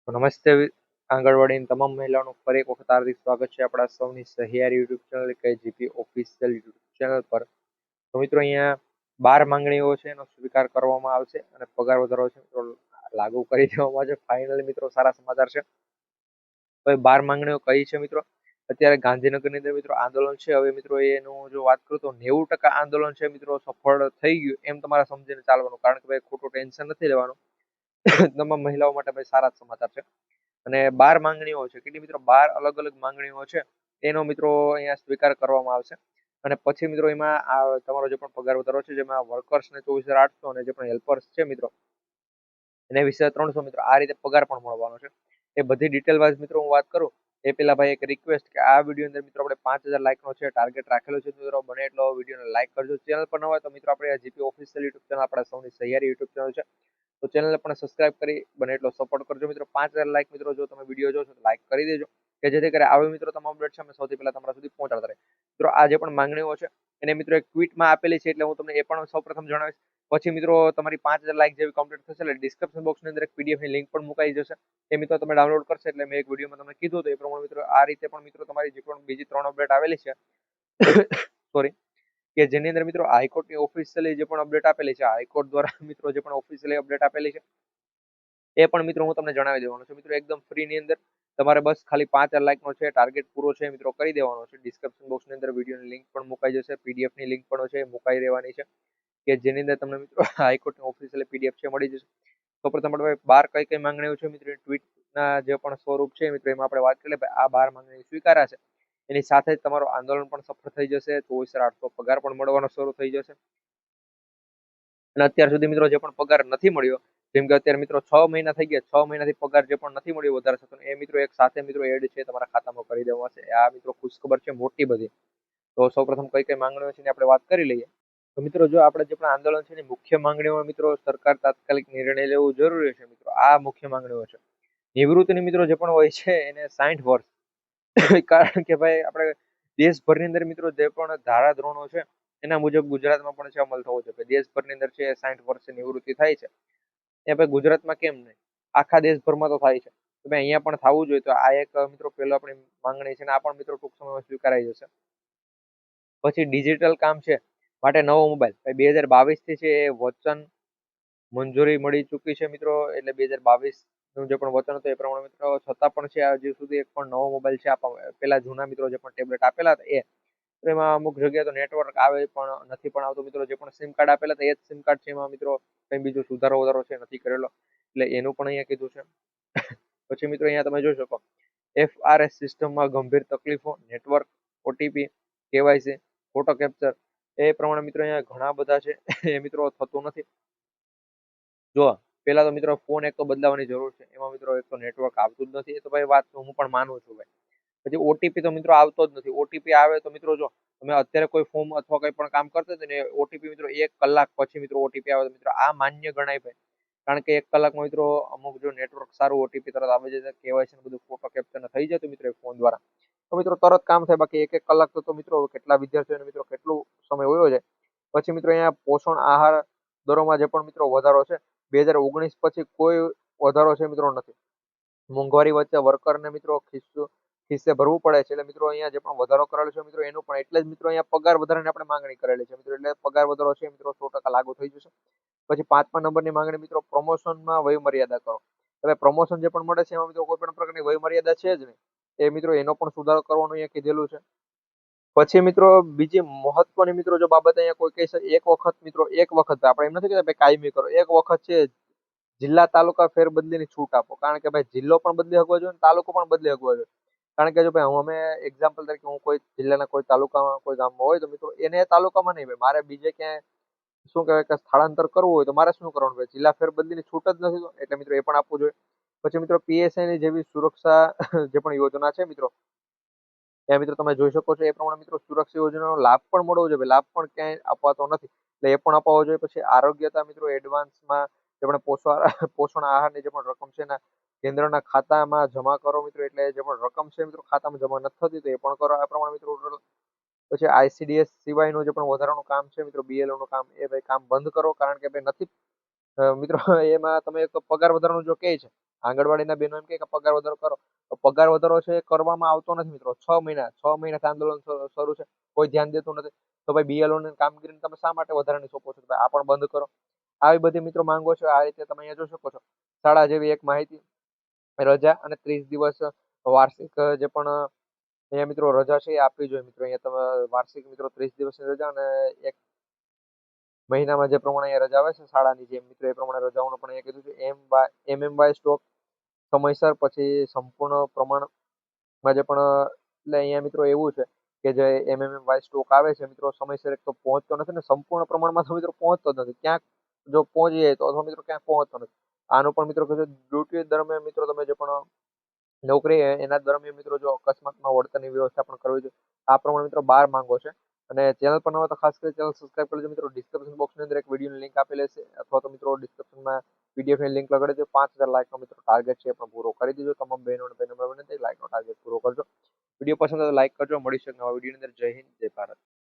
તો નમસ્તે આંગણવાડીની તમામ મહિલાઓનું ફરી એક વખત હાર્દિક સ્વાગત છે આપણા સૌની સહિયારી યુટ્યુબ ચેનલ કે જીપી ઓફિશિયલ યુટ્યુબ ચેનલ પર. તો મિત્રો અહીંયા 12 માંગણીઓ છે એનો સ્વીકાર કરવામાં આવશે અને પગાર વધારો છે મિત્રો લાગુ કરી દેવામાં આવશે. ફાઇનલી મિત્રો સારા સમાચાર છે. હવે 12 માંગણીઓ કઈ છે મિત્રો? અત્યારે ગાંધીનગરની અંદર મિત્રો આંદોલન છે. હવે મિત્રો એનું જો વાત કરું તો 90% આંદોલન છે મિત્રો સફળ થઈ ગયું એમ તમારે સમજીને ચાલવાનું, કારણ કે ભાઈ ખોટું ટેન્શન નથી લેવાનું. તમામ મહિલાઓ માટે ભાઈ સારા જ સમાચાર છે. અને 12 માંગણીઓ છે. કેટલી મિત્રો? 12 અલગ અલગ માંગણીઓ છે. એનો મિત્રો અહીંયા સ્વીકાર કરવામાં આવશે. અને પછી મિત્રો એમાં તમારો જે પણ પગાર વધારો છે, જેમાં વર્કર્સને 24,800 અને જે પણ હેલ્પર્સ છે મિત્રો એને 20,300 મિત્રો આ રીતે પગાર પણ મળવાનો છે. એ બધી ડિટેલ વાઇઝ મિત્રો હું વાત કરું એ પહેલા ભાઈ એક રિક્વેસ્ટ કે આ વિડીયો અંદર મિત્રો આપણે 5,000 લાઈકનો છે ટાર્ગેટ રાખેલો છે. મિત્રો બને એટલો વિડીયોને લાઈક કરજો. ચેનલ પર ન હોય તો મિત્રો આપણે જીપી ઓફિશિયલ યુટ્યુબ ચેનલ આપણા સૌની સહિયારી યુટ્યુબ ચેનલ છે, તો ચેનલને પણ સબસ્ક્રાઇબ કરી બને એટલો સપોર્ટ કરજો મિત્રો. 5,000 લાઈક મિત્રો જો તમે વિડીયો જોશો તો લાઈક કરી દેજો, કે જેથી કરી આવી મિત્રો તમામ અપડેટ છે અમે સૌથી પહેલા તમારા સુધી પહોંચાડતા રહે. મિત્રો આ જે પણ માંગણીઓ છે એને મિત્રો એક ટ્વીટમાં આપેલી છે, એટલે હું તમને એ પણ સૌપ્રથમ જણાવીશ. પછી મિત્રો તમારી 5,000 લાઈક જેવી કમ્પ્લીટ થશે એટલે ડિસ્ક્રિપ્શન બોક્સની અંદર એક પીડીએફ ની લિંક પણ મુકાઈ જશે. એ મિત્રો તમે ડાઉનલોડ કરશે એટલે મેં એક વિડીયોમાં તમને કીધું હતું એ પ્રમાણે મિત્રો આ રીતે પણ મિત્રો તમારી જે પણ બીજી 3 અપડેટ આવેલી છે સોરી, કે જેની અંદર મિત્રો હાઈકોર્ટની ઓફિશિયલી જે પણ અપડેટ આપેલી છે, હાઈકોર્ટ દ્વારા મિત્રો જે પણ ઓફિશિયલી અપડેટ આપેલી છે એ પણ મિત્રો હું તમને જણાવી દેવાનો છું. મિત્રો એકદમ ફ્રી ની અંદર તમારે બસ ખાલી 5,000 લાઈકનો છે ટાર્ગેટ પૂરો છે મિત્રો કરી દેવાનો છે. ડિસ્ક્રિપ્શન બોક્સની અંદર વિડીયોની લિંક પણ મુકાઈ જશે, પીડીએફ ની લિંક પણ છે મુકાઈ રહેવાની છે, કે જેની અંદર તમને મિત્રો હાઈકોર્ટની ઓફિશિયલી પીડીએફ છે મળી જશે. તો પ્રથમ આપણે 12 કઈ કઈ માંગણીઓ છે મિત્રો ટ્વીટના જે પણ સ્વરૂપ છે મિત્રો એમાં આપણે વાત કરી લે. આ 12 માંગણી સ્વીકાર્યા છે એની સાથે જ તમારું આંદોલન પણ સફળ થઈ જશે. 24,800 પગાર પણ મળવાનો શરૂ થઈ જશે. અને અત્યાર સુધી મિત્રો જે પણ પગાર નથી મળ્યો, જેમ કે અત્યારે મિત્રો 6 મહિના થઈ ગયા, 6 મહિનાથી પગાર જે પણ નથી મળ્યો વધારે થતો એ મિત્રો એક સાથે મિત્રો એડ છે તમારા ખાતામાં કરી દેવામાં આવશે. આ મિત્રો ખુશખબર છે મોટી બધી. તો સૌપ્રથમ કઈ કઈ માંગણીઓ છે આપણે વાત કરી લઈએ. તો મિત્રો જો આપણે જે પણ આંદોલન છે એની મુખ્ય માંગણીઓમાં મિત્રો સરકાર તાત્કાલિક નિર્ણય લેવો જરૂરી છે મિત્રો. આ મુખ્ય માંગણીઓ છે. નિવૃત્તિની મિત્રો જે પણ હોય છે એને 60 વર્ષ કારણ કે ભાઈ આપણે દેશભરની અંદર મિત્રો જે પણ ધારાધોરણો છે એના મુજબ ગુજરાતમાં પણ છે અમલ થવો જોઈએ. દેશભરની અંદર છે 60 વર્ષે નિવૃત્તિ થાય છે, એ ભાઈ ગુજરાતમાં કેમ નહીં, આખા દેશભરમાં તો થાય છે, તો ભાઈ અહીંયા પણ થવું જોઈએ. તો આ એક મિત્રો પહેલો આપણી માંગણી છે ને આ પણ મિત્રો ટૂંક સમયમાં સ્વીકારાઈ જશે. પછી ડિજિટલ કામ છે માટે નવો મોબાઈલ 2022 થી છે એ વચન મંજૂરી મળી ચૂકી છે મિત્રો. એટલે 2022 નું જે પણ વચન હતું એ પ્રમાણે મિત્રો છતાં પણ છે હજી સુધી એક પણ નવો મોબાઈલ છે પેલા જૂના મિત્રો જે પણ ટેબ્લેટ આપેલા હતા એ, તો એમાં અમુક જગ્યાએ તો નેટવર્ક આવે પણ નથી પણ આવતું મિત્રો. જે પણ સિમ કાર્ડ આપેલા હતા એ જ સિમ કાર્ડ છે, એમાં મિત્રો કઈ બીજો સુધારો વધારો છે નથી કરેલો, એટલે એનું પણ અહીંયા કીધું છે. પછી મિત્રો અહીંયા તમે જોઈ શકો FRS સિસ્ટમમાં ગંભીર તકલીફો, network, OTP, KYC, photo capture એ પ્રમાણે મિત્રો અહીંયા ઘણા બધા છે એ મિત્રો થતું નથી. જો પેલા તો મિત્રો ફોન એક તો બદલાવાની જરૂર છે, એમાં મિત્રો એક તો નેટવર્ક આવતું જ નથી, એ તો ભાઈ વાત હું પણ માનું છું ભાઈ. પછી ઓટીપી તો મિત્રો આવતો જ નથી. ઓટીપી આવે તો મિત્રો જો તમે અત્યારે કોઈ ફોર્મ અથવા કોઈ પણ કામ કરતા હતા ને ઓટીપી મિત્રો 1 કલાક પછી મિત્રો ઓટીપી આવે તો મિત્રો આ માન્ય ગણાય ભાઈ. કારણ કે 1 કલાકમાં મિત્રો અમુક જો નેટવર્ક સારું ઓટીપી તરત આવી જાય, કેવાયસી બધું ફોટો કેપ્ચર થઈ જતું મિત્રો ફોન દ્વારા, તો મિત્રો તરત કામ થાય. બાકી 1 કલાક તો મિત્રો કેટલા વિદ્યાર્થીઓને મિત્રો કેટલું સમય વયો જાય. પછી મિત્રો અહીંયા પોષણ આહાર દરોમાં જે પણ મિત્રો વધારો છે 2019 પછી કોઈ વધારો છે મિત્રો નથી. મોંઘવારી વચ્ચે વર્કરને મિત્રો ખિસ્સે ભરવું પડે છે, એટલે મિત્રો અહીંયા જે પણ વધારો કરેલો છે મિત્રો એનું પણ એટલે જ મિત્રો અહીંયા પગાર વધારાની આપણે માંગણી કરેલી છે મિત્રો. એટલે પગાર વધારો છે મિત્રો 100% લાગુ થઈ જશે. પછી 5મા નંબરની માંગણી મિત્રો પ્રમોશનમાં વય મર્યાદા કરો. હવે પ્રમોશન જે પણ મળે છે એમાં મિત્રો કોઈ પણ પ્રકારની વય મર્યાદા છે જ નહીં, એ મિત્રો એનો પણ સુધારો કરવાનું અહીંયા કીધેલું છે. પછી મિત્રો બીજી મહત્વની મિત્રો જો બાબત અહીંયા કોઈ કહે છે એક વખત મિત્રો એક વખત આપણે એમ નથી કહેતા ભાઈ કાયમી કરો, એક વખત છે જિલ્લા તાલુકા ફેરબદલીની છૂટ આપો. કારણ કે ભાઈ જિલ્લો પણ બદલી શકવો જોઈએ અને તાલુકો પણ બદલી શકવો જોઈએ. કારણ કે જો ભાઈ હું અમે એક્ઝામ્પલ તરીકે હું કોઈ જિલ્લાના કોઈ તાલુકામાં કોઈ ગામમાં હોય તો મિત્રો એને તાલુકામાં નહીં ભાઈ મારે બીજે ક્યાંય શું કહેવાય કે સ્થળાંતર કરવું હોય તો મારે શું કરવાનું ભાઈ, જિલ્લા ફેરબદલીની છૂટ જ નથી તો એટલે મિત્રો એ પણ આપવું જોઈએ. પછી મિત્રો પીએસઆઈની જેવી સુરક્ષા જે પણ યોજના છે મિત્રો ત્યાં મિત્રો તમે જોઈ શકો છો એ પ્રમાણે મિત્રો સુરક્ષા યોજનાનો લાભ પણ મળવો જોઈએ. લાભ પણ ક્યાંય અપાતો નથી એટલે એ પણ અપાવવો જોઈએ. પછી આરોગ્યતા મિત્રો એડવાન્સમાં જે પણ પોષણ આહારની જે પણ રકમ છે એના કેન્દ્રના ખાતામાં જમા કરો મિત્રો. એટલે જે પણ રકમ છે મિત્રો ખાતામાં જમા નથી થતી તો એ પણ કરો આ પ્રમાણે મિત્રો. પછી ICDS સિવાયનું જે પણ વધારાનું કામ છે મિત્રો BLO નું કામ એ ભાઈ કામ બંધ કરો. કારણ કે ભાઈ નથી મિત્રો એમાં તમે એક પગાર વધારાનું જો કહે છે, આંગણવાડીના બહેનો એમ કહે કે પગાર વધારો કરો, તો પગાર વધારો છે એ કરવામાં આવતો નથી મિત્રો. 6 મહિનાથી આંદોલન શરૂ છે, કોઈ ધ્યાન દેતું નથી. તો ભાઈ BLO ની કામગીરીને તમે શા માટે વધારાની સોંપો છો? ભાઈ આ પણ બંધ કરો. આવી બધી મિત્રો માંગો છે. આ રીતે તમે અહીંયા જોઈ શકો છો. શાળા જેવી એક માહિતી, રજા અને 30 દિવસ વાર્ષિક જે પણ અહીંયા મિત્રો રજા છે એ આપવી જોઈએ મિત્રો. અહીંયા તમે વાર્ષિક મિત્રો 30 દિવસની રજા અને એક મહિનામાં જે પ્રમાણે અહીંયા રજા આવે છે શાળાની જેમ મિત્રો, એ પ્રમાણે રજાઓનું પણ અહીંયા કીધું છે. MMY સ્ટોક સમયસર, પછી સંપૂર્ણ પ્રમાણમાં જે પણ એટલે અહીંયા મિત્રો એવું છે કે જે MMY સ્ટોક આવે છે મિત્રો સમયસર એક તો પહોંચતો નથી ને સંપૂર્ણ પ્રમાણમાં તો મિત્રો પહોંચતો જ નથી. ક્યાંક જો પહોંચી જાય તો અથવા મિત્રો ક્યાંક પહોંચતો નથી. આનું પણ મિત્રો કીધું ડ્યુટી દરમિયાન મિત્રો તમે જે પણ નોકરી એના દરમિયાન મિત્રો જો અકસ્માતમાં વળતરની વ્યવસ્થા પણ કરવી જોઈએ. આ પ્રમાણે મિત્રો 12 માંગો છે. અને ચેનલ પર નવા તો ખાસ કરી ચેનલ સબસ્ક્રાઇબ કરી લેજો મિત્રો. ડિસ્ક્રિપ્શન બોક્સની અંદર એક વિડીયોની લિંક આપેલી છે, અથવા તો મિત્રો ડિસ્ક્રિપ્શનમાં પીડીએફની લિંક લગાડી દો. 5000 લાઇકનો મિત્રો ટાર્ગેટ છે એ પણ પૂરો કરી દીધો. તમામ બહેનો અને ભાઈઓ વિનંતી, લાઇકનો ટાર્ગેટ પૂરો કરજો. વિડીયો પસંદ આવે તો લાઇક કરજો. મળીશું એક નવા વિડીયોની અંદર. જય હિન્દ, જય ભારત.